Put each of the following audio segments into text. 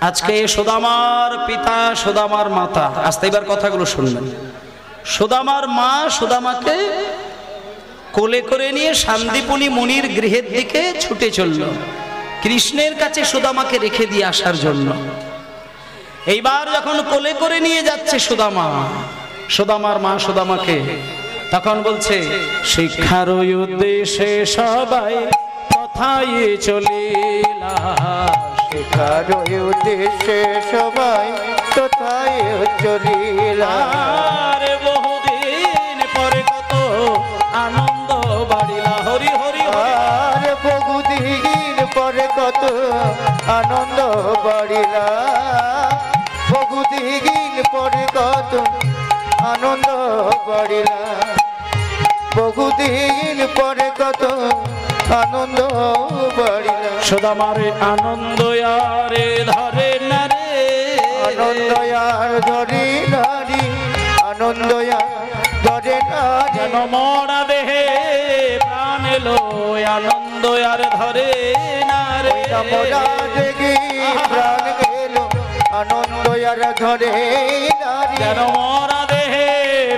আজকে সুদামার পিতা সুদামার মাতা, আস্তে এবার কথাগুলো শুনবেন। সুদামার মা সুদামাকে কোলে করে নিয়ে শান্তিপুনি মুনির গৃহের দিকে ছুটে চলল কৃষ্ণের কাছে সুদামাকে রেখে দিয়ে আসার জন্য। এইবার যখন কোলে করে নিয়ে যাচ্ছে সুদামা, সুদামার মা সুদামাকে, তখন বলছে শিক্ষার উদ্দেশ্যে সবাই কথায় চলিলা, শিক্ষার উদ্দেশ্যে সবাই কথায় চলিলা। বহুদিন পরে কত আনন্দ বাড়িলা, হরি হরি আর বহুদিন পরে কত আনন্দ বাড়িলা, বহুদিন পরে কত আনন্দ বাড়িলা, বহুদিন পরে কত আনন্দ বাড়িলা। সুদামারে আনন্দ আরে ধরে না রে, আনন্দ আর ধরে নারী, আনন্দ ধরে না, যেন মরা দেহে প্রাণ এলো, আনন্দ আর ধরে না রে, মরা দেখি প্রাণ গেল, আনন্দ আর ধরে নারী, যেন মরা দেহে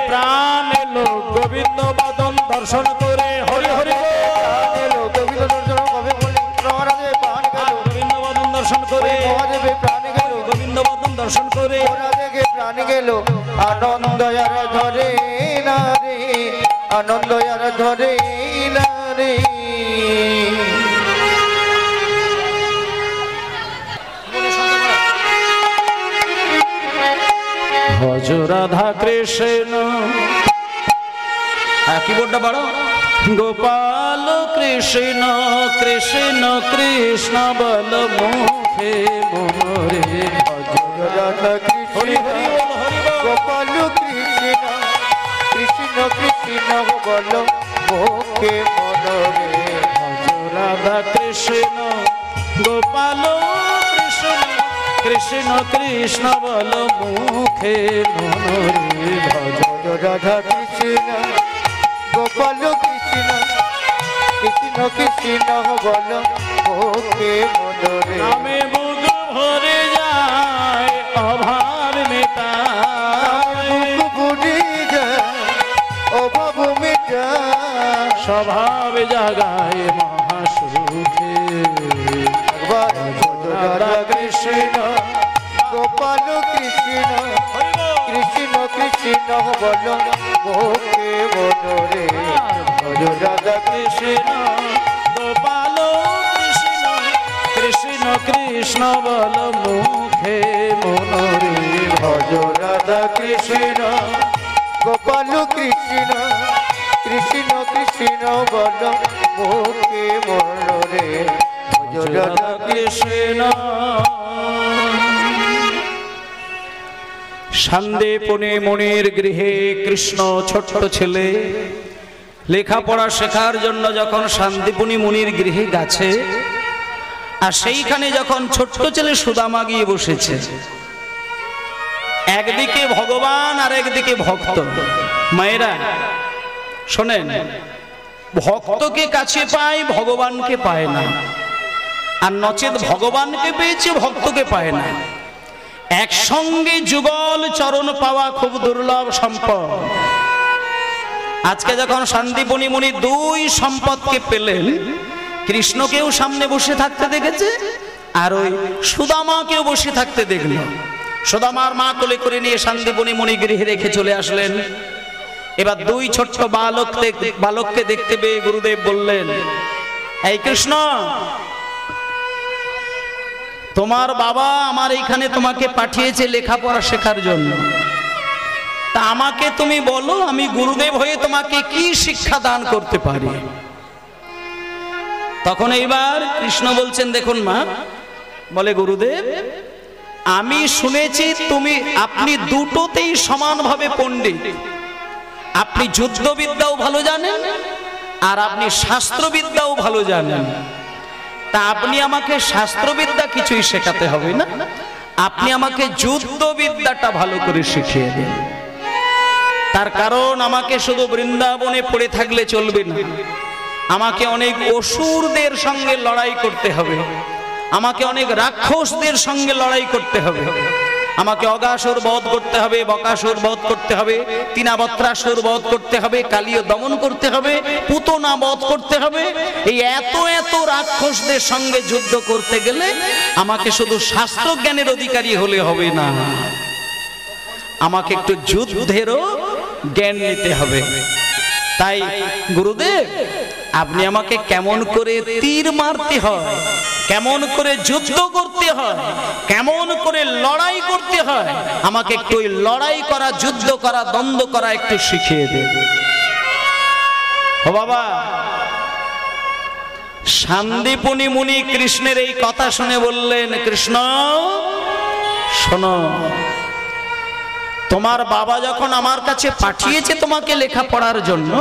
প্রাণ এলো, গোবিন্দ বদন দর্শন করে, হরি হরি গোবিন্দ দর্শন কবে বলে মহারাজে প্রাণ গেল, গোবিন্দ বদন দর্শন করে, মহাদেবে প্রাণ গেল, গোবিন্দ বদন দর্শন করে, মহারাজে প্রাণ গেল, আনন্দ আর ধরে নারী, আনন্দ আর ধরে নারী। ভজ রাধা কৃষ্ণ, কিবোর্ডটা বাড়ো, গোপাল কৃষ্ণ কৃষ্ণ কৃষ্ণ বল মুখে মোরে, রাধা কৃষ্ণ গোপাল কৃষ্ণ কৃষ্ণ কৃষ্ণ বল মুখে মনরে, রাধা কৃষ্ণ গোপাল কৃষ্ণ কৃষ্ণ কৃষ্ণ বল মুখে মোরে, ভজ রাধা কৃষ্ণ গোপাল কৃষ্ণ কৃষ্ণ কৃষ্ণ বল মুখে মনরে, নামে বুক ভরে যায় অভাব মেটায়, বুক ভরে যায় অভাব মেটায়, স্বভাব জাগায় মহাসুখে, রাধা কৃষ্ণ গোপাল কৃষ্ণ কৃষ্ণ কৃষ্ণ বল মুখে মনরে, রাধা কৃষ্ণ গোপাল কৃষ্ণ কৃষ্ণ কৃষ্ণ বল মুখে মনোরে, ভজ রাধা কৃষ্ণ গোপাল কৃষ্ণ কৃষ্ণ কৃষ্ণ বল মুখে মনরে, ভজ রাধা কৃষ্ণ। শান্তিপুনি মুনির গৃহে কৃষ্ণ ছোট্ট ছেলে লেখাপড়া শেখার জন্য যখন শান্তিপুনি মুনির গৃহে গেছে, আর সেইখানে যখন ছোট্ট ছেলে সুদামা গিয়ে বসেছে, একদিকে ভগবান আর একদিকে ভক্ত। মায়েরা শোনেন, ভক্তকে কাছে পায়, ভগবানকে পায় না, আর নচেত ভগবানকে পেয়েছে ভক্তকে পায় না। একসঙ্গে যুগল চরণ পাওয়া খুব দুর্লভ সম্পদ। আজকে যখন শান্তিপুনি মুনি দুই সম্পদকে পেলেন, কৃষ্ণকেও সামনে বসে থাকতে দেখেছে, আর ওই সুদামাকেও বসে থাকতে দেখল। সুদামার মা কোলে করে নিয়ে শান্তিপুনি মুনি গৃহে রেখে চলে আসলেন। এবার দুই ছোট্ট বালককে দেখতে পেয়ে গুরুদেব বললেন, এই কৃষ্ণ, তোমার বাবা আমার এইখানে তোমাকে পাঠিয়েছে লেখাপড়া শেখার জন্য, তা আমাকে তুমি বলো আমি গুরুদেব হয়ে তোমাকে কি শিক্ষা দান করতে পারি। তখন এইবার কৃষ্ণ বলছেন, দেখুন মা, বলে গুরুদেব, আমি শুনেছি আপনি দুটোতেই সমানভাবে পণ্ডিত। আপনি যুদ্ধবিদ্যাও ভালো জানেন, আর আপনি শাস্ত্রবিদ্যাও ভালো জানেন। তা আপনি আমাকে শাস্ত্রবিদ্যা কিছুই শেখাতে হবে না, আপনি আমাকে যুদ্ধবিদ্যাটা ভালো করে শিখিয়ে দিন। তার কারণ আমাকে শুধু বৃন্দাবনে পড়ে থাকলে চলবে না, আমাকে অনেক অসুরদের সঙ্গে লড়াই করতে হবে। আমাকে অনেক রাক্ষসদের সঙ্গে লড়াই করতে হবে। আমাকে অগাসুর বধ করতে হবে, বকাসুর বধ করতে হবে, তিনাবত্রাসুর বধ করতে হবে, কালীয় দমন করতে হবে, পুতনা বধ করতে হবে। এই এত এত রাক্ষসদের সঙ্গে যুদ্ধ করতে গেলে আমাকে শুধু শাস্ত্র জ্ঞানের অধিকারী হলে হবে না, আমাকে একটু যুদ্ধেরও জ্ঞান নিতে হবে। তাই গুরুদেব, আপনি আমাকে কেমন করে তীর মারতে হয়, কেমন করে যুদ্ধ করতে হয়, কেমন করে লড়াই করতে হয়, আমাকে একটু ওই লড়াই করা, যুদ্ধ করা, দ্বন্দ্ব করা একটু শিখিয়ে দেন। ও বাবা, শান্তিপুনি মুনি কৃষ্ণের এই কথা শুনে বললেন, কৃষ্ণ শোনো, তোমার বাবা যখন আমার কাছে পাঠিয়েছে তোমাকে লেখাপড়ার জন্য,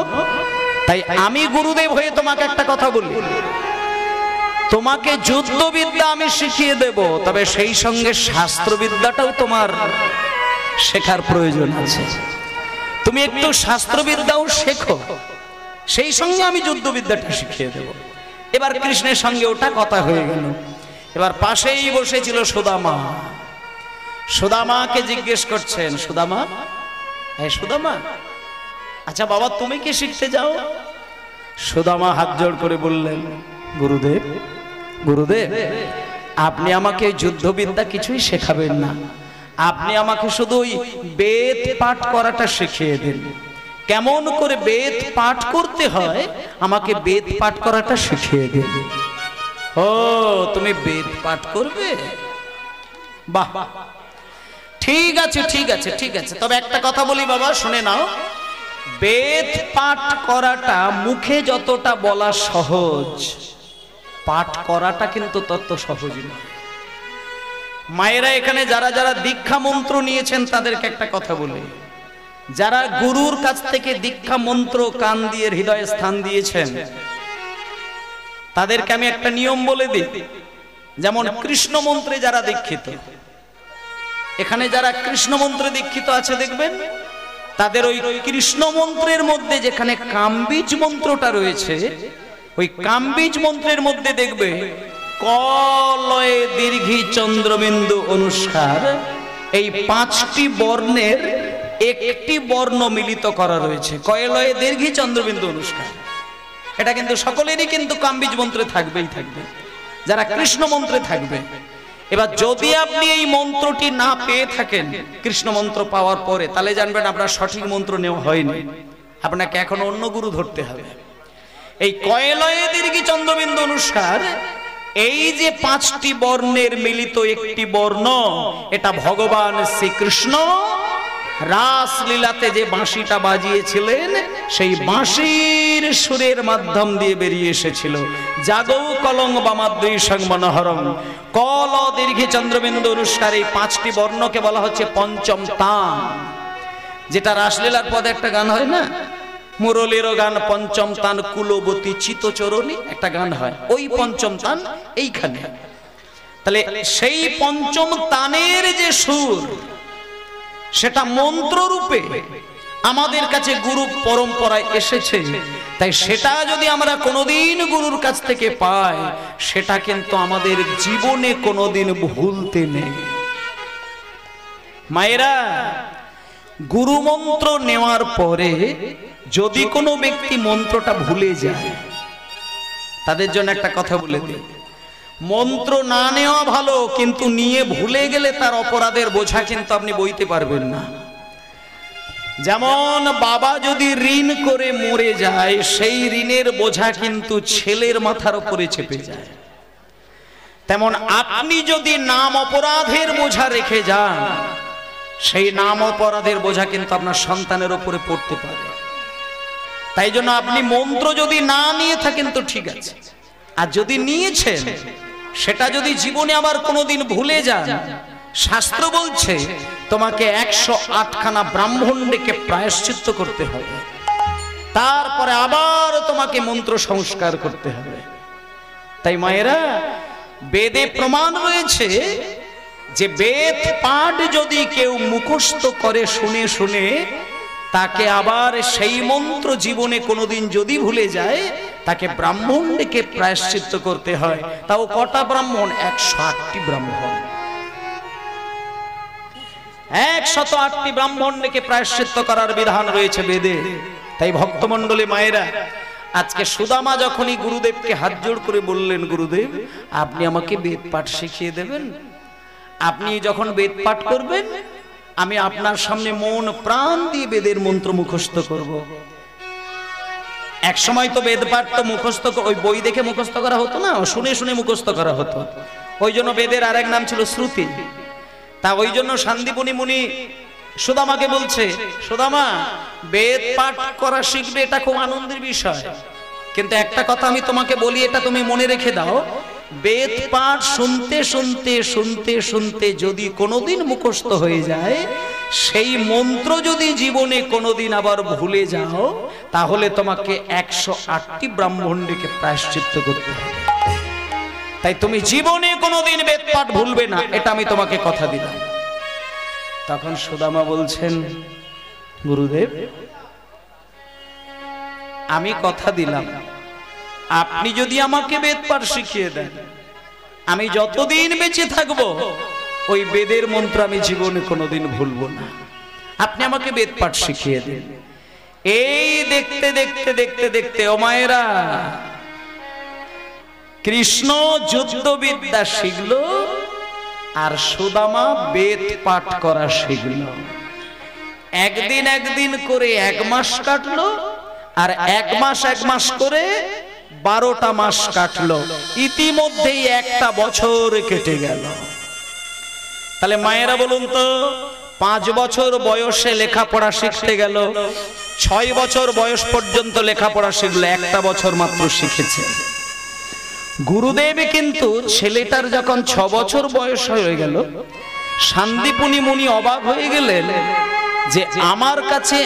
তাই আমি গুরুদেব হয়ে তোমাকে একটা কথা বলি, তোমাকে যুদ্ধবিদ্যা আমি শিখিয়ে দেব, তবে সেই সঙ্গে শাস্ত্রবিদ্যাটাও তোমার শেখার প্রয়োজন আছে। তুমি একটু শাস্ত্রবিদ্যাও শেখো, সেই সঙ্গে আমি যুদ্ধবিদ্যাটা শিখিয়ে দেব। এবার কৃষ্ণের সঙ্গে ওটা কথা হয়ে গেল। এবার পাশেই বসেছিল সুদামা। সুদামাকে জিজ্ঞেস করছেন, সুদামা, হ্যাঁ সুদামা, আচ্ছা বাবা তুমি কি শিখতে যাও? সুদামা হাত জোড় করে বললেন, গুরুদেব, গুরুদেব, আপনি আমাকে যুদ্ধবিদ্যা কিছুই শেখাবেন না, আপনি আমাকে শুধু ওই বেদ পাঠ করাটা শিখিয়ে দিন। কেমন করে বেদ পাঠ করতে হয় আমাকে বেদ পাঠ করাটা শিখিয়ে দিন। ও, তুমি বেদ পাঠ করবে? বাহ, ঠিক আছে ঠিক আছে ঠিক আছে, তবে একটা কথা বলি বাবা, শুনে নাও। বেদ পাঠ করাটা মুখে যতটা বলা সহজ, পাঠ করাটা কিন্তু তত সহজ নয়। মায়েরা এখানে যারা যারা দীক্ষা মন্ত্র নিয়েছেন তাদেরকে একটা কথা বলি, যারা গুরুর কাছ থেকে দীক্ষা মন্ত্র কান দিয়ে হৃদয়ে স্থান দিয়েছেন তাদেরকে আমি একটা নিয়ম বলে দিই। যেমন কৃষ্ণ মন্ত্রে যারা দীক্ষিত, এখানে যারা কৃষ্ণ মন্ত্রে দীক্ষিত আছে দেখবেন তাদের ওই কৃষ্ণ মন্ত্রের মধ্যে যেখানে কামবীজ মন্ত্রটা রয়েছে, ওই কামবীজ মন্ত্রের মধ্যে দেখবে ক লয়ে দীর্ঘী চন্দ্রবিন্দু অনুষ্কার, এই 5টি বর্ণের একটি বর্ণ মিলিত করা রয়েছে। কয়লয়ে দীর্ঘী চন্দ্রবিন্দু অনুষ্কার, এটা কিন্তু সকলেরই কিন্তু কামবীজ মন্ত্রে থাকবেই থাকবে, যারা কৃষ্ণ মন্ত্রে থাকবে। এবার যদি আপনি এই মন্ত্রটি না পেয়ে থাকেন কৃষ্ণ মন্ত্র পাওয়ার পরে, তাহলে জানবেন আপনার সঠিক মন্ত্র নেওয়া হয়নি, আপনাকে এখন অন্য গুরু ধরতে হবে। এই কয়লয়ে দীর্ঘী চন্দ্রবিন্দু অনুষ্কার, এই যে 5টি বর্ণের মিলিত একটি বর্ণ, এটা ভগবান শ্রীকৃষ্ণ রাসলীলাতে যে বাঁশিটা বাজিয়েছিলেন সেই বাঁশির সুরের মাধ্যম দিয়ে বেরিয়ে এসেছিল। জাগৌ কলং বামাদ্রি সংমনোহরং, কল দীর্ঘী চন্দ্রবিন্দু অনুষ্কার, এই 5টি বর্ণকে বলা হচ্ছে পঞ্চম তান। যেটা রাসলীলার পদে একটা গান হয় না, মুরলীর গান পঞ্চম তান কুলবতী চিতচরণী, একটা গান হয়, ওই পঞ্চম তান এইখানে। তাহলে সেই পঞ্চম তানের যে সুর, সেটা মন্ত্র রূপে আমাদের কাছে গুরু পরম্পরায় এসেছে। তাই সেটা যদি আমরা কোনোদিন গুরুর কাছ থেকে পাই, সেটা কিন্তু আমাদের জীবনে কোনোদিন ভুলতে নেই। মায়েরা, গুরু মন্ত্র নেওয়ার পরে যদি কোনো ব্যক্তি মন্ত্রটা ভুলে যায়, তাদের জন্য একটা কথা বলে দিই, মন্ত্র না নেওয়া ভালো, কিন্তু নিয়ে ভুলে গেলে তার অপরাধের বোঝা কিন্তু আপনি বইতে পারবেন না। যেমন বাবা যদি ঋণ করে মরে যায়, সেই ঋণের বোঝা কিন্তু ছেলের মাথার উপরে চেপে যায়। তেমন আপনি যদি নাম অপরাধের বোঝা রেখে যান, সেই নাম অপরাধের বোঝা কিন্তু আপনার সন্তানের উপরে পড়তে পারে। তাই জন্য আপনি মন্ত্র যদি না নিয়ে থাকেন তো ঠিক আছে, আর যদি নিয়েছেন সেটা যদি জীবনে আবার কোনোদিন ভুলে যান, শাস্ত্র বলছে তোমাকে 108 খানা ব্রাহ্মণ ডেকে প্রায়শ্চিত্ত করতে হবে, তারপরে আবার তোমাকে মন্ত্র সংস্কার করতে হবে। তাই মায়েরা, বেদে প্রমাণ রয়েছে যে বেদ পাঠ যদি কেউ মুখস্থ করে শুনে শুনে, তাকে আবার সেই মন্ত্র জীবনে কোনোদিন যদি ভুলে যায়, তাকে ব্রাহ্মণ ডেকে প্রায়শ্চিত্ত করতে হয়। তাও কটা ব্রাহ্মণ? 108টি ব্রাহ্মণ, 108টি ব্রাহ্মণ ডেকে প্রায়শ্চিত্ত করার বিধান রয়েছে বেদে। তাই ভক্তমণ্ডলী মায়েরা, আজকে সুদামা যখনই গুরুদেবকে হাত জোড় করে বললেন, গুরুদেব আপনি আমাকে বেদ পাঠ শিখিয়ে দেবেন, আপনি যখন বেদ পাঠ করবেন আমি আপনার সামনে মন প্রাণ দিয়ে বেদের মন্ত্র মুখস্থ করব। এক সময় তো বেদ পাঠ তো মুখস্থ ওই বই দেখে মুখস্থ করা হতো না, শুনে শুনে মুখস্থ করা হতো। ওই জন্য বেদের আরেক নাম ছিল শ্রুতি। তা ওই জন্য সান্দীপনী মুনি সুদামাকে বলছে, সুদামা বেদ পাঠ করা শিখবে, এটা খুব আনন্দের বিষয়, কিন্তু একটা কথা আমি তোমাকে বলি, এটা তুমি মনে রেখে দাও, বেদ পাঠ শুনতে শুনতে শুনতে শুনতে যদি কোনোদিন মুখস্থ হয়ে যায়, সেই মন্ত্র যদি জীবনে কোনোদিন আবার ভুলে যাও, তাহলে তোমাকে 108টি ব্রাহ্মণকে প্রায়শ্চিত্ত করতে হবে। তাই তুমি জীবনে কোনোদিন বেদ পাঠ ভুলবে না, এটা আমি তোমাকে কথা দিলাম। তখন সুদামা বলছেন, গুরুদেব আমি কথা দিলাম, আপনি যদি আমাকে বেদ পাঠ শিখিয়ে দেন, আমি যতদিন বেঁচে থাকব ওই বেদের মন্ত্র আমি জীবনে কোনোদিন ভুলবো না। আপনি আমাকে বেদ পাঠ শিখিয়ে দেন। এই দেখতে দেখতে দেখতে দেখতে ও মায়েরা, কৃষ্ণ যুদ্ধবিদ্যা শিখল আর সুদামা বেদ পাঠ করা শিখল। একদিন একদিন করে 1 মাস কাটলো, আর 1 মাস 1 মাস করে 12টা মাস কাটলো। ইতিমধ্যেই 1টা বছর কেটে গেল। তাহলে মায়েরা বলুন তো, 5 বছর বয়সে লেখাপড়া শিখতে গেল, 6 বছর বয়স পর্যন্ত লেখাপড়া শিখলো, 1টা বছর মাত্র শিখেছে। গুরুদেব কিন্তু ছেলেটার যখন 6 বছর বয়স হয়ে গেল, সান্দীপনী মুনি অবাক হয়ে গেলেন যে আমার কাছে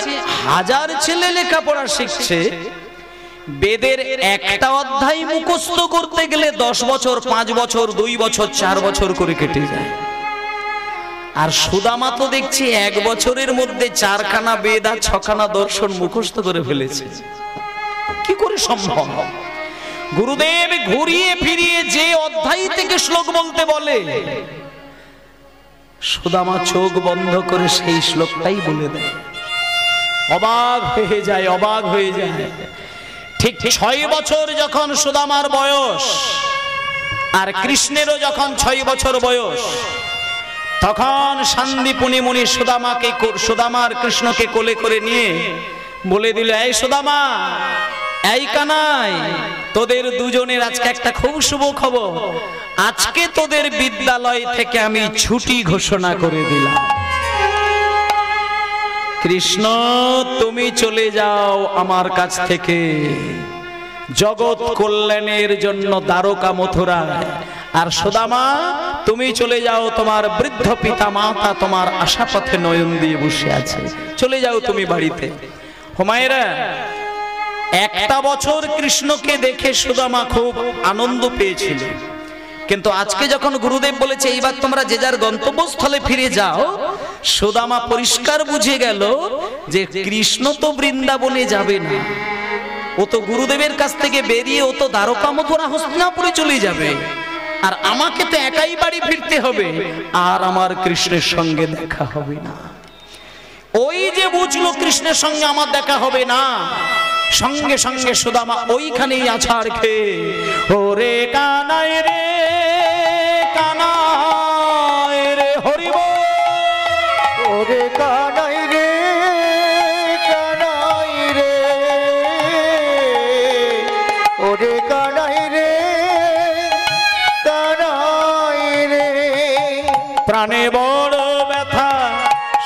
1000 ছেলে লেখাপড়া শিখছে, বেদের একটা অধ্যায় মুখস্থ করতে গেলে 10 বছর, 5 বছর, 2 বছর, 4 বছর করে কেটে যায়। আর সুদামা তো দেখছি 1 বছরের মধ্যে 4খানা বেদ আর 6খানা দর্শন মুখস্থ করে ফেলেছে। কি করে সম্ভব? গুরুদেব ঘুরিয়ে ফিরিয়ে যে অধ্যায় থেকে শ্লোক বলতে বলে, সুদামা চোখ বন্ধ করে সেই শ্লোকটাই বলে দেয়। অবাক হয়ে যায়, অবাক হয়ে যায়। ঠিক 6 বছর যখন সুদামার বয়স, আর কৃষ্ণেরও যখন 6 বছর বয়স, তখন সান্দীপনী মুনি সুদামার কৃষ্ণকে কোলে করে নিয়ে বলে দিল, এই সুদামা, এই কানাই, তোদের দুজনের আজকে একটা খুব শুভ খবর, আজকে তোদের বিদ্যালয় থেকে আমি ছুটি ঘোষণা করে দিলাম। কৃষ্ণ তুমি চলে যাও আমার কাছ থেকে জগৎ কল্যাণের জন্য দ্বারকা মথুরায়, আর সুদামা তুমি চলে যাও, তোমার বৃদ্ধ পিতা মাতা তোমার আশা পথে নয়ন দিয়ে বসে আছে, চলে যাও তুমি বাড়িতে। হুমায়রা, 1টা বছর কৃষ্ণকে দেখে সুদামা খুব আনন্দ পেয়েছিল, কিন্তু আজকে যখন গুরুদেব বলেছে এইবার তোমরা যে যার গন্তব্যস্থলে ফিরে যাও, সুদামা পরিষ্কার বুঝে গেল যে কৃষ্ণ তো বৃন্দাবনে যাবে না, ও তো গুরুদেবের কাছ থেকে বেরিয়ে ও তো দ্বারকা মথুরা হস্তিনাপুরে চলে যাবে, আর আমাকে তো একাই বাড়ি ফিরতে হবে, আর আমার কৃষ্ণের সঙ্গে দেখা হবে না। ওই যে বুঝলো কৃষ্ণের সঙ্গে আমার দেখা হবে না, সঙ্গে সঙ্গে সুদামা ওইখানেই আছাড় খেয়ে, ওরে কানাই রে কানাই রে হরি বল, ওরে কানাই রে কানাই রে, ওরে কানাই রে কানাই রে, প্রাণে বড় ব্যথা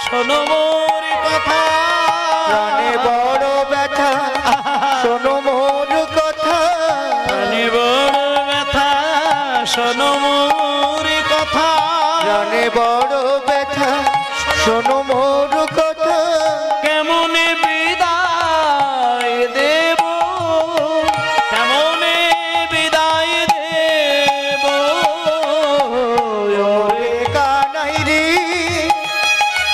শোনো মোর কথা, প্রাণে বড় ব্যথা শোনো মোর কথা, প্রাণে বড় ব্যথা শোনো মোর কথা, প্রাণে বড় ব্যথা শোনো মোর কথা, কেমনে বিদায় দেব, কেমনে বিদায় দেব, ওরে কানাই রে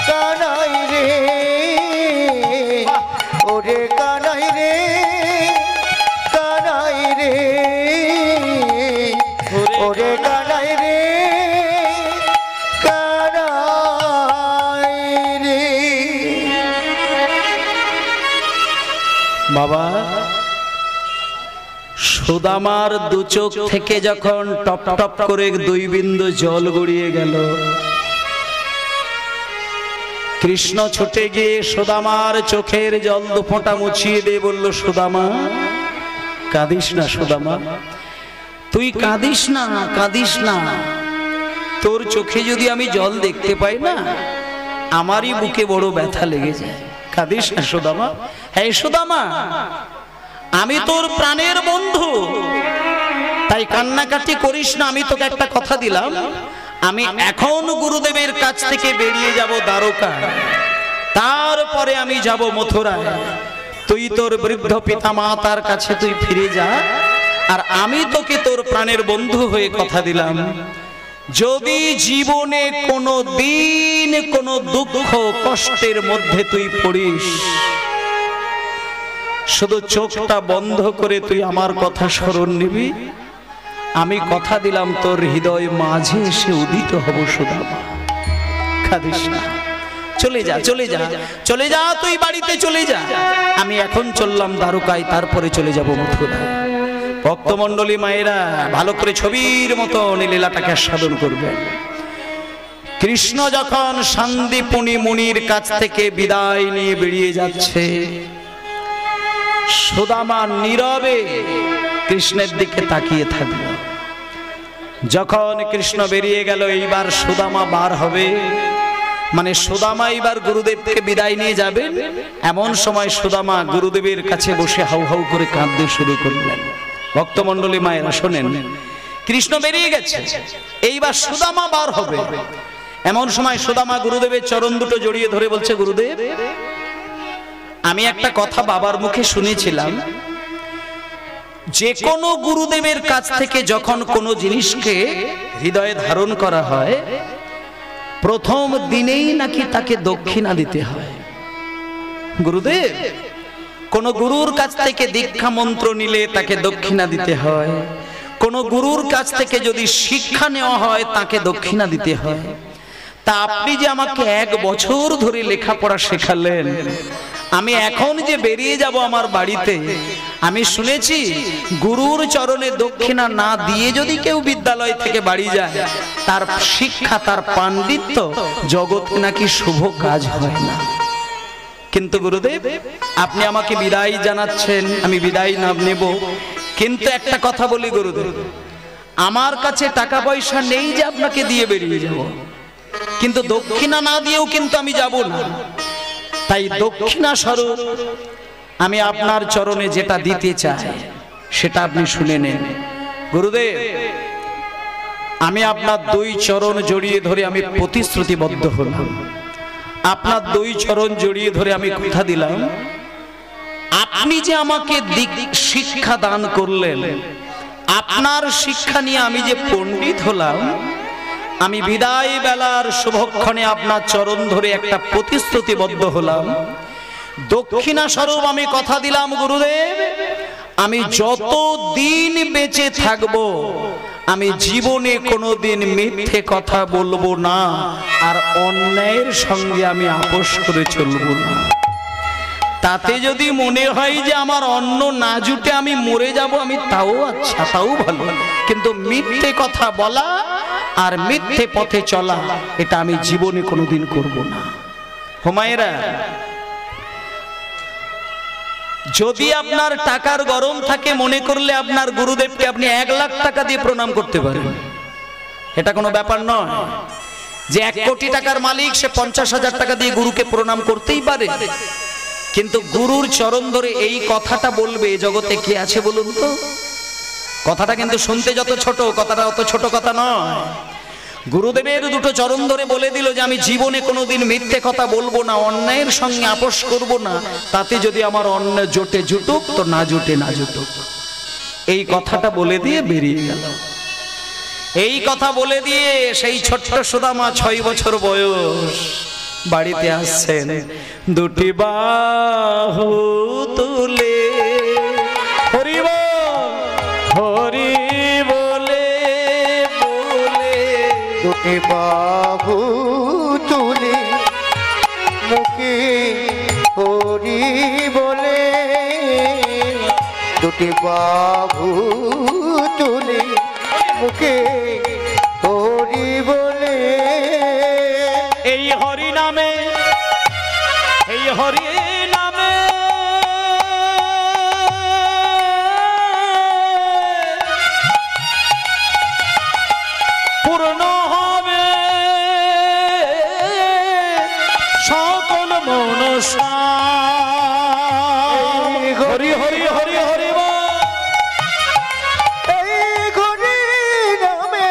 কানাই রে, ওরে কানাই রে কানাই বাবা, সুদামার দু চোখ থেকে যখন টপ টপ করে 2 বিন্দু জল গড়িয়ে গেল, কৃষ্ণ ছুটে গিয়ে সুদামার চোখের জল 2 ফোঁটা মুছিয়ে দিয়ে বলল, সুদামা কাঁদিস না, সুদামা তুই কাঁদিস না, কাঁদিস না। তোর চোখে যদি আমি জল দেখতে পাই না, আমারই বুকে বড় ব্যথা লেগে যায়। কাঁদিস না সুদামা। হ্যাঁ সুদামা, আমি তোর প্রাণের বন্ধু, তাই কান্নাকাটি করিস না। আমি তোকে একটা কথা দিলাম, আমি এখন গুরুদেবের কাছ থেকে বেরিয়ে যাব দ্বারকা, তারপরে আমি যাব মথুরায়। তুই তোর বৃদ্ধ পিতা মাতার কাছে তুই ফিরে যা, আর আমি তোকে তোর প্রাণের বন্ধু হয়ে কথা দিলাম, যদি জীবনে কোনো দিন কোনো দুঃখ কষ্টের মধ্যে তুই পড়িস, শুধু চোখটা বন্ধ করে তুই আমার কথা স্মরণ নিবি। আমি কথা দিলাম তোর হৃদয় মাঝে এসে উদিত হব সুদামা। কাঁদিস না, চলে যা, চলে যা, চলে যা, তুই বাড়িতে চলে যা। আমি এখন চললাম দ্বারকায়, তারপরে চলে যাব মথুরায়। ভক্তমণ্ডলী মায়েরা ভালো করে ছবির মতো লীলাটাকে আস্বাদন করবেন। কৃষ্ণ যখন শান্তিপুনি মুনির কাছ থেকে বিদায় নিয়ে বেরিয়ে যাচ্ছে, সুদামা নীরবে কৃষ্ণের দিকে তাকিয়ে থাকল। যখন কৃষ্ণ বেরিয়ে গেল, এইবার সুদামা বার হবে, মানে সুদামা এইবার গুরুদেবকে বিদায় নিয়ে যাবেন। এমন সময় সুদামা গুরুদেবের কাছে বসে হাউ হাউ করে কাঁদতে শুরু করলেন। ভক্তমণ্ডলী মায়েরা শোনেন, কৃষ্ণ বেরিয়ে গেছে, এইবার সুদামা বার হবে। এমন সময় সুদামা গুরুদেবের চরণ দুটো জড়িয়ে ধরে বলছে, গুরুদেব আমি একটা কথা বাবার মুখে শুনেছিলাম, যে কোনো গুরুদেবের কাছ থেকে যখন কোনো জিনিসকে হৃদয়ে ধারণ করা হয়, প্রথম দিনেই নাকি তাকে দক্ষিণা দিতে হয়। গুরুদেব, কোন গুরুর কাছ থেকে দীক্ষা মন্ত্র নিলে তাকে দক্ষিণা দিতে হয়, কোন গুরুর কাছ থেকে যদি শিক্ষা নেওয়া হয় তাকে দক্ষিণা দিতে হয়। তা আপনি যে আমাকে 1 বছর ধরে লেখাপড়া শেখালেন, আমি এখন যে বেরিয়ে যাব আমার বাড়িতে, আমি শুনেছি গুরুর চরণে দক্ষিণা না দিয়ে যদি কেউ বিদ্যালয় থেকে বাড়ি যায়, তার শিক্ষা, তার পাণ্ডিত্য জগতে নাকি শুভ কাজ হয় না। কিন্তু গুরুদেব আপনি আমাকে বিদায় জানাচ্ছেন, আমি বিদায় না নেব, কিন্তু একটা কথা বলি গুরুদেব, আমার কাছে টাকা পয়সা নেই যে আপনাকে দিয়ে বেরিয়ে যাব, কিন্তু দক্ষিণা না দিয়েও কিন্তু আমি যাব না। তাই দক্ষিণা স্বরূপ আমি আপনার চরণে যেটা দিতে চাই সেটা আপনি শুনে নেন। গুরুদেব আমি আপনার 2 চরণ জড়িয়ে ধরে আমি প্রতিশ্রুতিবদ্ধ হলাম, আপনার 2 চরণ জড়িয়ে ধরে আমি কথা দিলাম, আপনি যে আমাকে শিক্ষা দান করলেন, আপনার শিক্ষা নিয়ে আমি যে পণ্ডিত হলাম, আমি বিদায় বেলার শুভক্ষণে আপনার চরণ ধরে একটা প্রতিশ্রুতিবদ্ধ হলাম, দক্ষিণা স্বরূপ আমি কথা দিলাম গুরুদেব, আমি যত দিন বেঁচে থাকব আমি জীবনে কোনোদিন মিথ্যে কথা বলবো না, আর অন্যায়ের সঙ্গে আমি আপোষ করে চলবো না। তাতে যদি মনে হয় যে আমার অন্ন না জুটে আমি মরে যাব, আমি তাও আচ্ছা, তাও ভালো, কিন্তু মিথ্যে কথা বলা আর মিথ্যে পথে চলা এটা আমি জীবনে কোনোদিন করব না। হুমায়রা, যদি আপনার টাকার গরম থাকে, মনে করলে আপনার গুরুদেবকে আপনি 1 লাখ টাকা দিয়ে প্রণাম করতে পারেন, এটা কোনো ব্যাপার নয়। যে 1 কোটি টাকার মালিক, সে 50,000 টাকা দিয়ে গুরুকে প্রণাম করতেই পারে, কিন্তু গুরুর চরণ ধরে এই কথাটা বলবে জগতে কে আছে বলুন তো? কথাটা কিন্তু শুনতে যত ছোট, কথাটা অত ছোট কথা নয়। গুরুদেবের 2 চরণ ধরে বলে দিল যে আমি জীবনে কোনোদিন মিথ্যে কথা বলবো না, অন্যায়ের সঙ্গে আপোষ করব না, তাতে যদি আমার অন্যায় জোটে জুটুক, তো না জুটে না জুটুক। এই কথাটা বলে দিয়ে বেরিয়ে গেল। এই কথা বলে দিয়ে সেই ছোট্ট সুদামা 6 বছর বয়স বাড়িতে আসছেন, 2টি বাহু তুলে হরি বল হরি বলে বলে, 2টি বাহু তুলে মুখে হরি বলে দুটি বাহু তুলে মুখে হরি বলে এই হরি নামে, এই হরি নামে পূর্ণ হবে সকল মনস্কার। হরি হরি হরি হরি বল। এই হরি নামে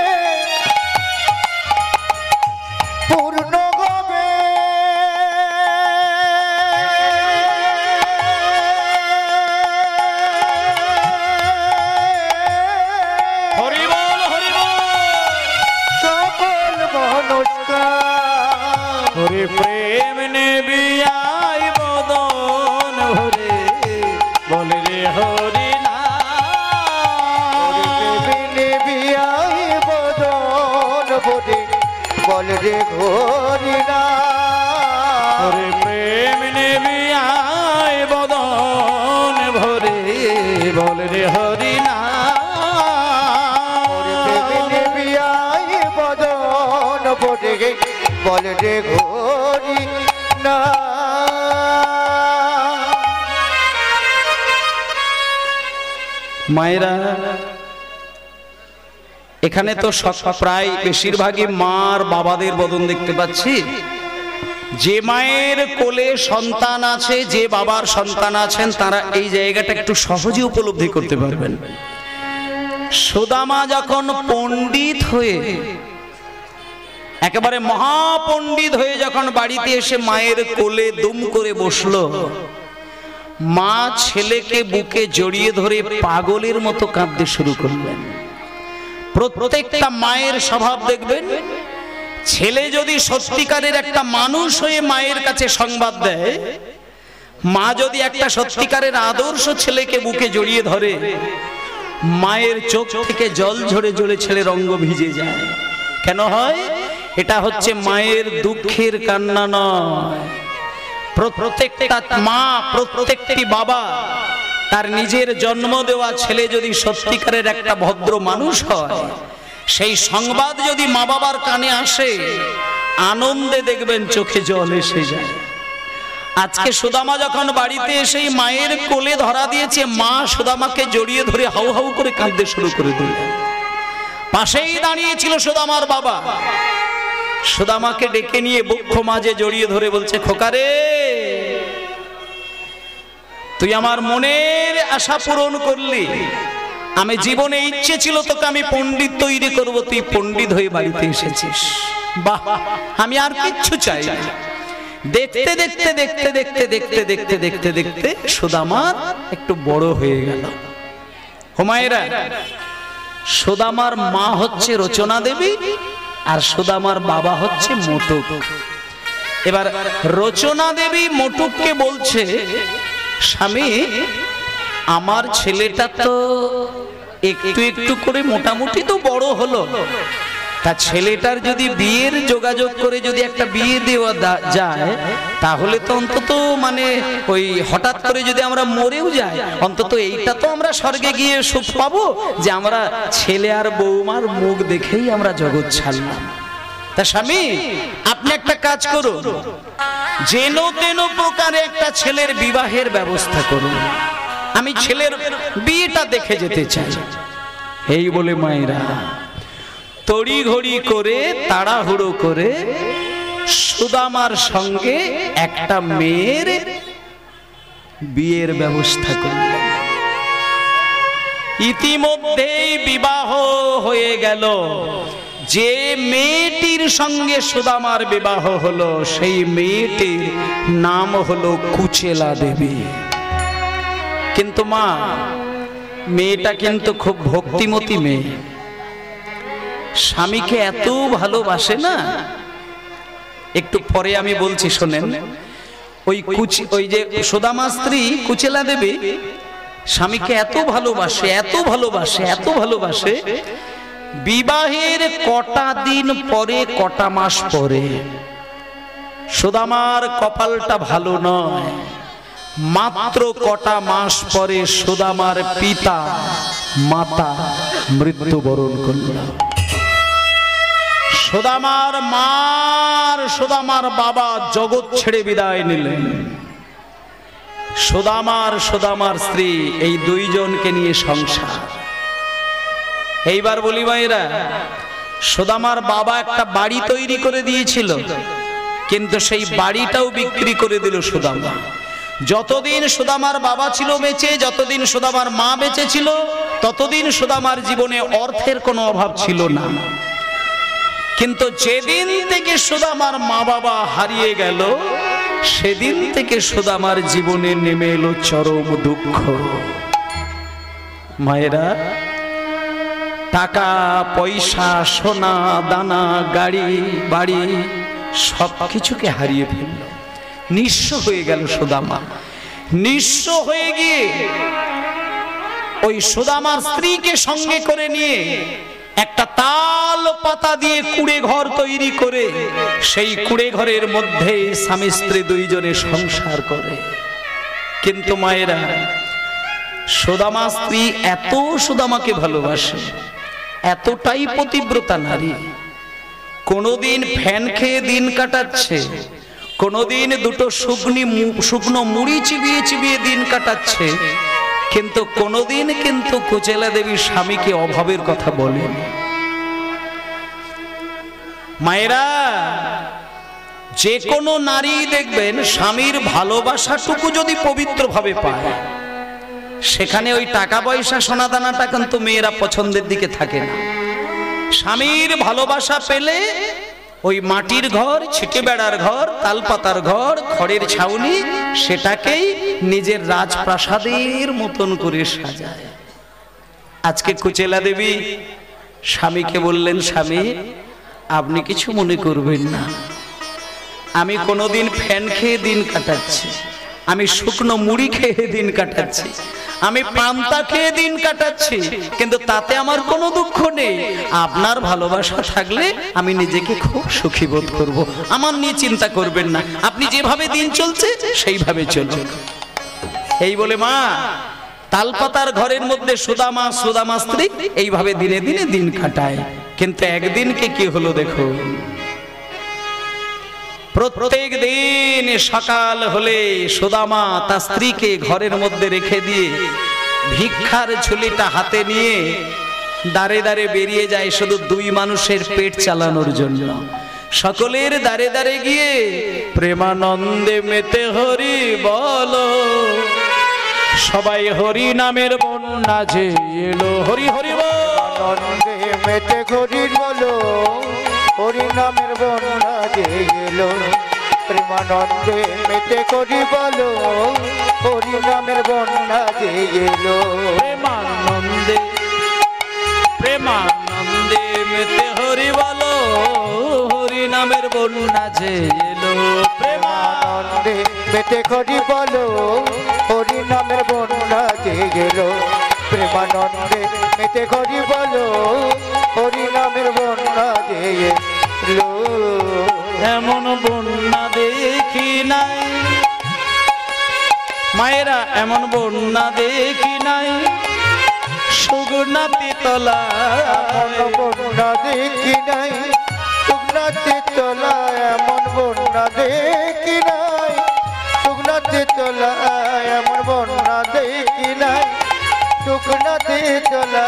পূর্ণ হবে হরি বল হরি বল। সকল মনস্কার। হরি প্রেম নেবিয়াই বদন ভরে বলে রে হরি নাম। বিনে বিয়াই বদন ভরে বল রে হরি নাম। হরি প্রেম নেবিয়াই বদন ভরে বলে রে হরি নাম। বিনে বিয়াই বদন ভরে বল রে হরি নাম। মায়েরা এখানে তো প্রায় বেশিরভাগই মার বাবাদের বদন দেখতে পাচ্ছি। যে মায়ের কোলে সন্তান আছে, যে বাবার সন্তান আছেন, তারা এই জায়গাটা একটু সহজে উপলব্ধি করতে পারবেন। সুদামা যখন পণ্ডিত হয়ে একেবারে মহাপণ্ডিত হয়ে যখন বাড়িতে এসে মায়ের কোলে দুম করে বসলো, মা ছেলেকে বুকে জড়িয়ে ধরে পাগলের মতো কাঁদতে শুরু করলেন। প্রত্যেকটা মায়ের স্বভাব দেখবেন, ছেলে যদি সত্যিকারের একটা মানুষ হয়ে মায়ের কাছে সংবাদ দেয়, মা যদি একটা সত্যিকারের আদর্শ ছেলেকে বুকে জড়িয়ে ধরে, মায়ের চোখ থেকে জল ঝরে ঝরে ছেলের অঙ্গ ভিজে যায়। কেন হয়? এটা হচ্ছে মায়ের দুঃখের কান্না নয়। প্রত্যেকটা মা, প্রত্যেকটি বাবা তার নিজের জন্ম দেওয়া ছেলে যদি সত্যিকারের একটা ভদ্র মানুষ হয়, সেই সংবাদ যদি মা বাবার কানে আসে, আনন্দে দেখবেন চোখে জল এসে যায়। আজকে সুদামা যখন বাড়িতে এসে মায়ের কোলে ধরা দিয়েছে, মা সুদামাকে জড়িয়ে ধরে হাউ হাউ করে কাঁদতে শুরু করে দিল। পাশেই দাঁড়িয়েছিল সুদামার বাবা, সুদামাকে ডেকে নিয়ে বক্ষ মাঝে জড়িয়ে ধরে বলছে, খোকারে, তুই আমার মনের আশা পূরণ করলি। আমি জীবনে ইচ্ছে ছিল তোকে আমি পণ্ডিত তৈরি করব, তুই পণ্ডিত হয়ে বাড়িতে এসেছিস। বাহ, আমি আর কিচ্ছু চাই না। দেখতে দেখতে দেখতে দেখতে দেখতে দেখতে দেখতে দেখতে সুদামা একটু বড় হয়ে গেল। হুমায়রা, সুদামার মা হচ্ছে রচনা দেবী আর সুদামার বাবা হচ্ছে মোটক। এবার রচনা দেবী মোটককে বলছে, স্বামী, আমার ছেলেটা তো একটু একটু করে মোটামুটি তো বড় হলো, তা ছেলেটার যদি বিয়ের যোগাযোগ করে যদি একটা বিয়ে দেওয়া যায়, তাহলে তো অন্তত মানে ওই হঠাৎ করে যদি আমরা মরেও যাই, অন্তত এইটা তো আমরা স্বর্গে গিয়ে সুখ পাবো যে আমরা ছেলে আর বৌমার মুখ দেখেই আমরা জগৎ ছাড়লাম। তা স্বামী, আপনি একটা কাজ করুন, যেন তেন প্রকারে একটা ছেলের বিবাহের ব্যবস্থা করুন, আমি ছেলের বিয়েটা দেখে যেতে চাই। এই বলে মায়েরা তড়িঘড়ি করে তাড়াহুড়ো করে সুদামার সঙ্গে একটা মেয়ের বিয়ের ব্যবস্থা করলেন। ইতিমধ্যেই বিবাহ হয়ে গেল। যে মেয়েটির সঙ্গে সুদামার বিবাহ হলো, সেই মেয়েটির নাম হলো কুচেলা দেবী। কিন্তু মা, মেয়েটা কিন্তু খুব ভক্তিমতী মেয়ে, স্বামীকে এত ভালোবাসে না। একটু পরে আমি বলছি, শোনেন। ওই যে সুদামা স্ত্রী কুচেলা দেবী স্বামীকে এত ভালোবাসে, এত ভালোবাসে, এত ভালোবাসে, বিবাহের কটা দিন পরে, কটা মাস পরে সুদামার কপালটা ভালো নয়। মাত্র কটা মাস পরে সুদামার পিতা মাতা মৃত্যুবরণ করল। সুদামার বাবা জগৎ ছেড়ে বিদায় নিলেন। সুদামার স্ত্রী এই দুইজনকে নিয়ে সংসার। এইবার বলি ভাইরা, সুদামার বাবা একটা বাড়ি তৈরি করে দিয়েছিল, কিন্তু সেই বাড়িটাও বিক্রি করে দিল সুদামা। যতদিন সুদামার বাবা ছিল বেঁচে, যতদিন সুদামার মা বেঁচে ছিল, ততদিন সুদামার জীবনে অর্থের কোনো অভাব ছিল না। কিন্তু যেদিন থেকে সুদামার মা বাবা হারিয়ে গেল, সেদিন থেকে সুদামার জীবনে নেমে এলো চরম দুঃখ। মায়েরা, টাকা পয়সা, সোনা দানা, গাড়ি বাড়ি সবকিছুকে হারিয়ে ফেলল। নিঃস্ব হয়ে গেল সুদামা। নিঃস্ব হয়ে গিয়ে ওই সুদামার স্ত্রীকে সঙ্গে করে নিয়ে একটা তাল পাতা দিয়ে কুড়ে ঘর তৈরি করে সেই কুড়ে ঘরের মধ্যে স্বামী স্ত্রী দুইজনে সংসার করে। কিন্তু মায়েরা, সুদামা স্ত্রী এত সুদামাকে ভালোবাসে, এতটাই পতিব্রতা নারী, কোনোদিন ফ্যান খেয়ে দিন কাটাচ্ছে, কোনোদিন দুটো শুকনো মুড়ি চিবিয়ে চিবিয়ে দিন কাটাচ্ছে, কিন্তু কোনোদিন কিন্তু কুচেলা দেবী স্বামীকে অভাবের কথা বলেন। মায়েরা, যে কোনো নারী দেখবেন স্বামীর ভালোবাসাটুকু যদি পবিত্রভাবে পায়, সেখানে ওই টাকা পয়সা সোনা দানাটা কিন্তু মেয়েরা পছন্দের দিকে থাকে না। স্বামীর ভালোবাসা পেলে ওই মাটির ঘর, ছিটে বেড়ার ঘর, তালপাতার ঘর, খড়ের ছাউনি, সেটাকেই নিজের রাজপ্রাসাদের মতন করে সাজায়। আজকে কুচেলা দেবী স্বামীকে বললেন, স্বামী আপনি কিছু মনে করবেন না, আমি কোনোদিন ফ্যান খেয়ে দিন কাটাচ্ছি, আমি শুকনো মুড়ি খেয়ে দিন কাটাচ্ছি, আমি পান্তা খেয়ে দিন কাটাচ্ছি, কিন্তু তাতে আমার কোনো দুঃখ নেই। আপনার ভালোবাসা থাকলে আমি নিজেকে খুব সুখী বোধ করব। আমার নিয়ে চিন্তা করবেন না, আপনি যেভাবে দিন চলছে সেইভাবে চলুন। এই বলে মা তালপাতার ঘরের মধ্যে সুদামা স্ত্রী এইভাবে দিনে দিনে দিন কাটায়। কিন্তু একদিনকে কি হলো দেখো, প্রত্যেক দিন সকাল হলে সুদামা তার স্ত্রীকে ঘরের মধ্যে রেখে দিয়ে ভিক্ষার ঝুলিটা হাতে নিয়ে দাঁড়ে দাঁড়ে বেরিয়ে যায় শুধু দুই মানুষের পেট চালানোর জন্য। সকলের দাঁড়ে দাঁড়ে গিয়ে প্রেমানন্দে মেতে হরি বলো, সবাই হরি নামের বন্যা যে এলো, হরি হরি বল, মেতে হরি বলো, হরি নামের বন্যা যে এলো, প্রেমানন্দে মেতে হরি বলো, হরি নামের বন্যা যে এলো, প্রেমানন্দে প্রেমানন্দে মেতে হরি বলো, হরি নামের বন্যা যে এলো, প্রেমানন্দে মেতে হরি বলো, হরি নামের বন্যা যে এলো, প্রেমানন্দে মেতে হরি বলো, হরি নামের বন্যা যে এলো। এমন বন্যা দেখি নাই মায়েরা, এমন বন্যা দেখি নাই সুগুনাতি তলা, এমন বন্যা দেখি নাই সুগনাতে তোলা, এমন বন্যা দেখি নাই সুগনাতে তোলা, এমন বন্যা দেখি নাই সুগনাতে তোলা,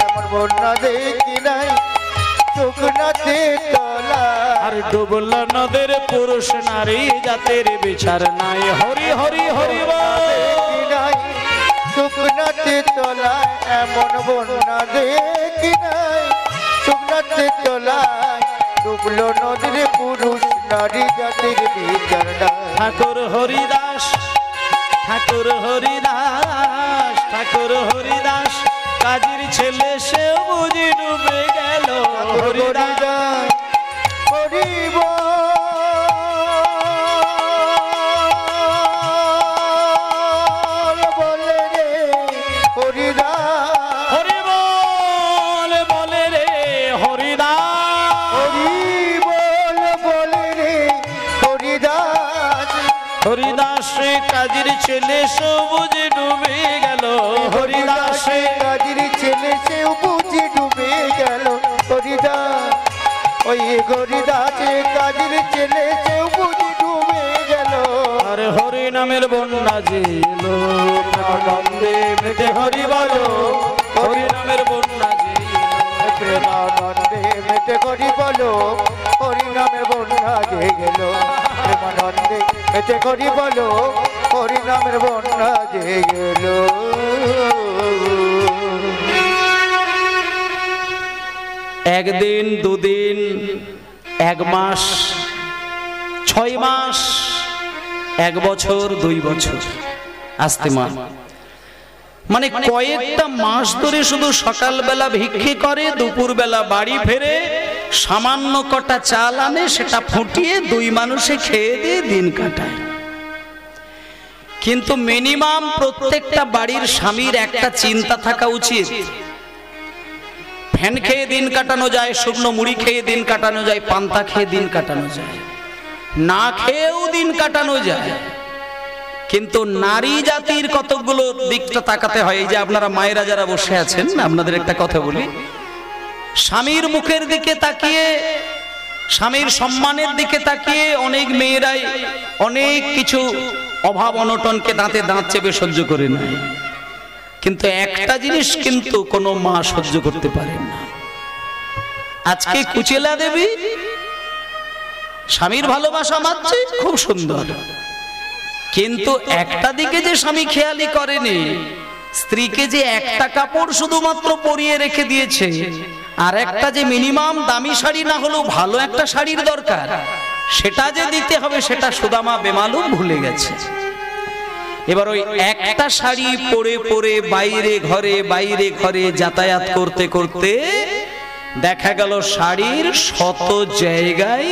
এমন বন্যা দেখি নাই সুগনাতে তোলা। আর ডুবল নদের পুরুষ নারী জাতের বিচার নাই, হরি হরি হরি দেখি নাই সুগনাতে তোলা, এমন বন্যা দেখি নাই সুগনাতে তোলা, ডুবলো নদীর পুরুষ নারী জাতির বিচার নাই। ঠাকুর হরিদাস, ঠাকুর হরিদাস, ঠাকুর হরিদাস কাজীর ছেলে সেও বুঝি ডুবে গেল, হরিদাস হরিব বলে রে হরিদাস, হরি বল বলে রে হরিদাস, হরি বল বলে রে হরিদাস, হরিদাসে কাজের ছেলে সবুজে ডুবে গেল, হরিদাসে কাজের ছেলে সেও বুঝে ডুবে গেল। হরিদাস ওই হরিদাসে কাজের ছেলে সেও বুঝে ডুবে গেল। আর হরি নামের বন্যা যে এলো, প্রেমানন্দে মেতে হরি বলো, হরি নামের বন্যা যে এলো, প্রেমানন্দে মেতে হরি বলো, হরি নামের বন্যা যে গেল। প্রেমানন্দে মেতে হরি বলো, হরি নামের বন্যা যে গেল। একদিন দুদিন, এক মাস, 6 মাস, 1 বছর, 2 বছর, আস্তে মানে কয়েকটা মাস ধরে শুধু সকালবেলা ভিক্ষে করে, দুপুরবেলা বাড়ি ফেরে, সামান্য কটা চাল আনে, সেটা ফুটিয়ে 2 মানুষে খেয়ে দিয়ে দিন কাটায়। কিন্তু মিনিমাম প্রত্যেকটা বাড়ির স্বামীর একটা চিন্তা থাকা উচিত, ফ্যান খেয়ে দিন কাটানো যায়, শুকনো মুড়ি খেয়ে দিন কাটানো যায়, পান্তা খেয়ে দিন কাটানো যায়, না খেয়েও দিন কাটানো যায়, কিন্তু নারী জাতির কতগুলো দিকটা তাকাতে হয়। এই যে আপনারা মায়েরা যারা বসে আছেন, আপনাদের একটা কথা বলি, স্বামীর মুখের দিকে তাকিয়ে, স্বামীর সম্মানের দিকে তাকিয়ে অনেক মেয়েরাই অনেক কিছু অভাব অনটনকে দাঁতে দাঁত চেপে সহ্য করে নেয়, কিন্তু একটা জিনিস কিন্তু কোনো মা সহ্য করতে পারে না। আজকে কুচেলা দেবী স্বামীর ভালোবাসা মানছে, খুব সুন্দর, কিন্তু একটা দিকে যে স্বামী খেয়ালি করেনি, স্ত্রীকে যে একটা কাপড় শুধুমাত্র পরিয়ে রেখে দিয়েছে, আর একটা যে মিনিমাম দামি শাড়ি না হলেও ভালো একটা শাড়ির দরকার, সেটা যে দিতে হবে, সেটা সুদামা বেমালুম ভুলে গেছে। এবার ওই একটা শাড়ি পরে পরে বাইরে ঘরে যাতায়াত করতে করতে দেখা গেল শাড়ির শত জায়গায়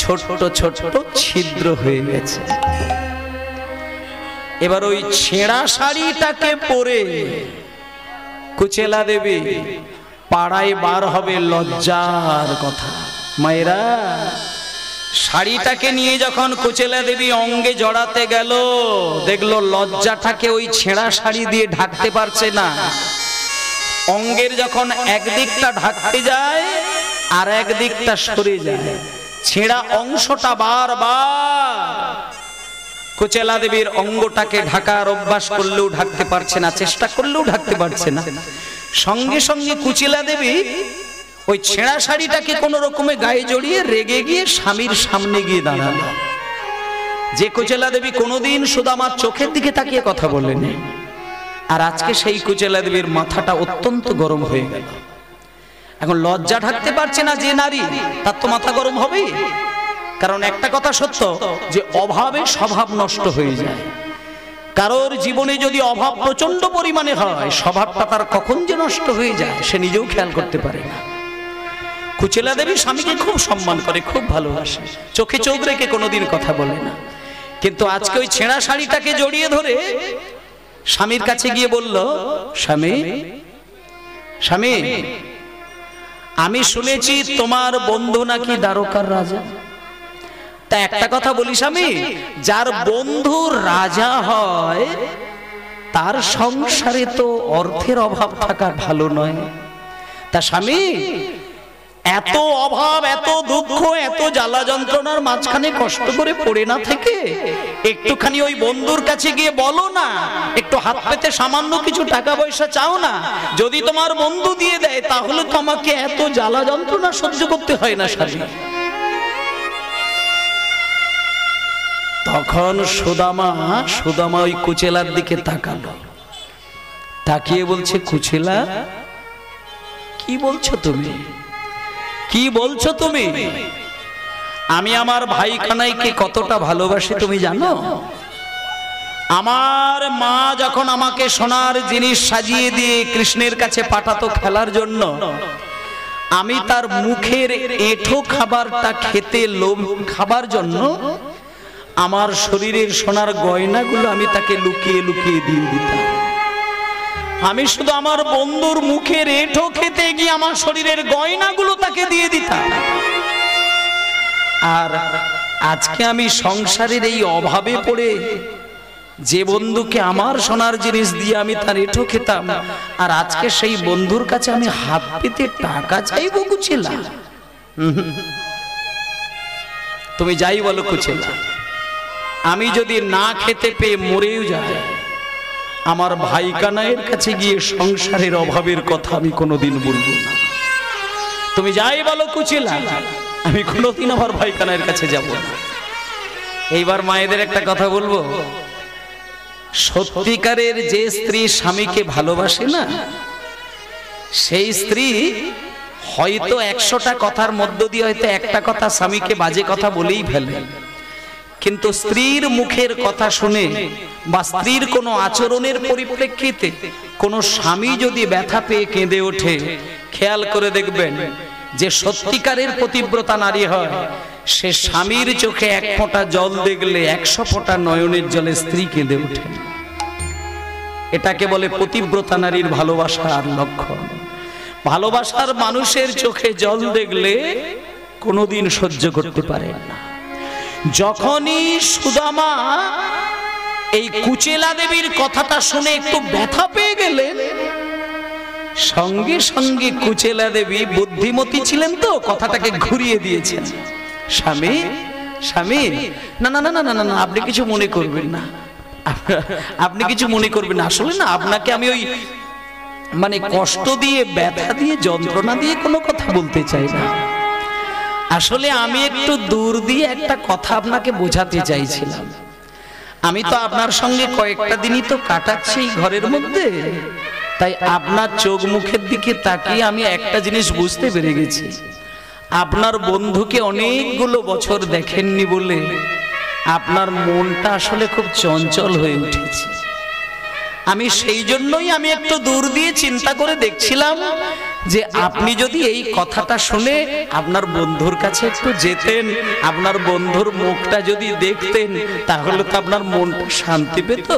ছোট ছোট ছিদ্র হয়ে গেছে। এবার ওই ছেঁড়া শাড়িটাকে পরে কুচেলা দেবী পাড়ায় বার হবে লজ্জার কথা। মায়েরা, শাড়িটাকে নিয়ে যখন কুচেলা দেবী অঙ্গে জড়াতে গেল, দেখলো লজ্জাটাকে ওই ছেঁড়া শাড়ি দিয়ে ঢাকতে পারছে না। অঙ্গের যখন একদিকটা ঢাকতে যায় আর একদিকটা সরে যায়, ছেঁড়া অংশটা বারবার কুচেলা দেবীর অঙ্গটাকে ঢাকার অভ্যাস করলেও ঢাকতে পারছে না, চেষ্টা করলেও ঢাকতে পারছে না। সঙ্গে সঙ্গে কুচেলা দেবী ওই ছেঁড়া শাড়িটাকে কোনো রকমে গায়ে জড়িয়ে রেগে গিয়ে স্বামীর সামনে গিয়ে দাঁড়ালো। যে কুচেলা দেবী কোনোদিন সুদামার চোখের দিকে তাকিয়ে কথা বলেনি, আর আজকে সেই কুচেলা দেবীর মাথাটা অত্যন্ত গরম হয়ে গেল। এখন লজ্জা ঢাকতে পারছে না যে নারী, তার তো মাথা গরম হবেই। কারণ একটা কথা সত্য, যে অভাবে স্বভাব নষ্ট হয়ে যায়। কারোর জীবনে যদি অভাব প্রচন্ড পরিমাণে হয়, স্বভাবটা তার কখন যে নষ্ট হয়ে যায় সে নিজেও খেয়াল করতে পারে না। কুচেলা দেবী স্বামীকে খুব সম্মান করে, খুব ভালোবাসে, চোখে চোখ রেখে কোনোদিন কথা বলে না। কিন্তু আজকে ওই ছেঁড়া শাড়িটাকে জড়িয়ে ধরে স্বামীর কাছে গিয়ে বলল, স্বামী স্বামী, আমি শুনেছি তোমার বন্ধু নাকি দ্বারকার রাজা। তা একটা কথা বলি স্বামী, যার বন্ধু রাজা হয় তার সংসারে তো অর্থের অভাব থাকা ভালো নয়। তা স্বামী, এত অভাব, এত দুঃখ, এত জ্বালা যন্ত্রণার মাঝখানে কষ্ট করে পড়ে না থেকে একটুখানি ওই বন্ধুর কাছে গিয়ে বলো না, একটু হাত পেতে সামান্য কিছু টাকা পয়সা চাও না, যদি তোমার বন্ধু দিয়ে দেয় তাহলে তো আমাকে এত জ্বালা যন্ত্রণা সহ্য করতে হয় না স্বামী। তখন সুদামা ওই কুচেলার দিকে তাকালো, তাকিয়ে বলছে, কুচেলা কি বলছো তুমি, কি বলছো তুমি? আমি আমার ভাই কানাইকে কতটা ভালোবাসি তুমি জানো? আমার মা যখন আমাকে সোনার জিনিস সাজিয়ে দিয়ে কৃষ্ণের কাছে পাঠাতো খেলার জন্য, আমি তার মুখের এঁঠো খাবারটা খেতে লোভ খাবার জন্য আমার শরীরের সোনার গয়নাগুলো আমি তাকে লুকিয়ে লুকিয়ে দিয়ে দিতাম। আমি শুধু আমার বন্ধুর মুখের এঁঠো খেতে গিয়ে আমার শরীরের গয়নাগুলো তাকে দিয়ে দিতাম। আর আজকে আমি সংসারের এই অভাবে পড়ে যে বন্ধুকে আমার সোনার জিনিস দিয়ে আমি তার এঁঠো খেতাম, আর আজকে সেই বন্ধুর কাছে আমি হাত পেতে টাকা চাইবো কুচেলা? তুমি যাই বলো কুচেলা, আমি যদি না খেতে পেয়ে মরেও যাই, আমার ভাই কানাইয়ের কাছে গিয়ে সংসারের অভাবের কথা আমি কোনোদিন বলবো না। তুমি যাই বলো কুচেলা, আমি কোনোদিন আমার ভাই কানাইয়ের কাছে যাব না। এইবার মায়েদের একটা কথা বলবো, সত্যিকারের যে স্ত্রী স্বামীকে ভালোবাসে না, সেই স্ত্রী হয়তো 100টা কথার মধ্য দিয়ে হয়তো একটা কথা স্বামীকে বাজে কথা বলেই ফেলে, কিন্তু স্ত্রীর মুখের কথা শুনে বা স্ত্রীর কোনো আচরণের পরিপ্রেক্ষিতে কোনো স্বামী যদি ব্যথা পেয়ে কেঁদে ওঠে, খেয়াল করে দেখবেন যে সত্যিকারের পতিব্রতা নারী হয়, সে স্বামীর চোখে 1 ফোঁটা জল দেখলে 100 ফোঁটা নয়নের জলে স্ত্রী কেঁদে ওঠে। এটাকে বলে পতিব্রতা নারীর ভালোবাসার লক্ষণ। ভালোবাসার মানুষের চোখে জল দেখলে কোনোদিন সহ্য করতে পারে না। যখনই সুদামা এই কুচেলা দেবীর কথাটা শুনে একটু ব্যথা পেয়ে গেলেন, সঙ্গে সঙ্গে কুচেলা দেবী বুদ্ধিমতী ছিলেন তো কথাটাকে ঘুরিয়ে দিয়েছেন। স্বামী স্বামী, না না না না না না, আপনি কিছু মনে করবেন না, আপনি কিছু মনে করবেন না। আসলে না, আপনাকে আমি ওই মানে কষ্ট দিয়ে, ব্যথা দিয়ে, যন্ত্রণা দিয়ে কোনো কথা বলতে চাই না। আসলে আমি একটু দূর দিয়ে একটা কথা আপনাকে বোঝাতে চাইছিলাম। আমি তো আপনার সঙ্গে কয়েকটা দিনই তো কাটাচ্ছি ঘরের মধ্যে, তাই আপনার চোখ মুখের দিকে তাকিয়ে আমি একটা জিনিস বুঝতে পেরে গেছি, আপনার বন্ধুকে অনেকগুলো বছর দেখেননি বলে আপনার মনটা আসলে খুব চঞ্চল হয়ে উঠেছে। আমি সেই জন্যই আমি একটু দূর দিয়ে চিন্তা করে দেখছিলাম যে আপনি যদি এই কথাটা শুনে আপনার বন্ধুর কাছে একটু যেতেন, আপনার বন্ধুর মুখটা যদি দেখতেন, তাহলে তো আপনার মনটা শান্তি পেত।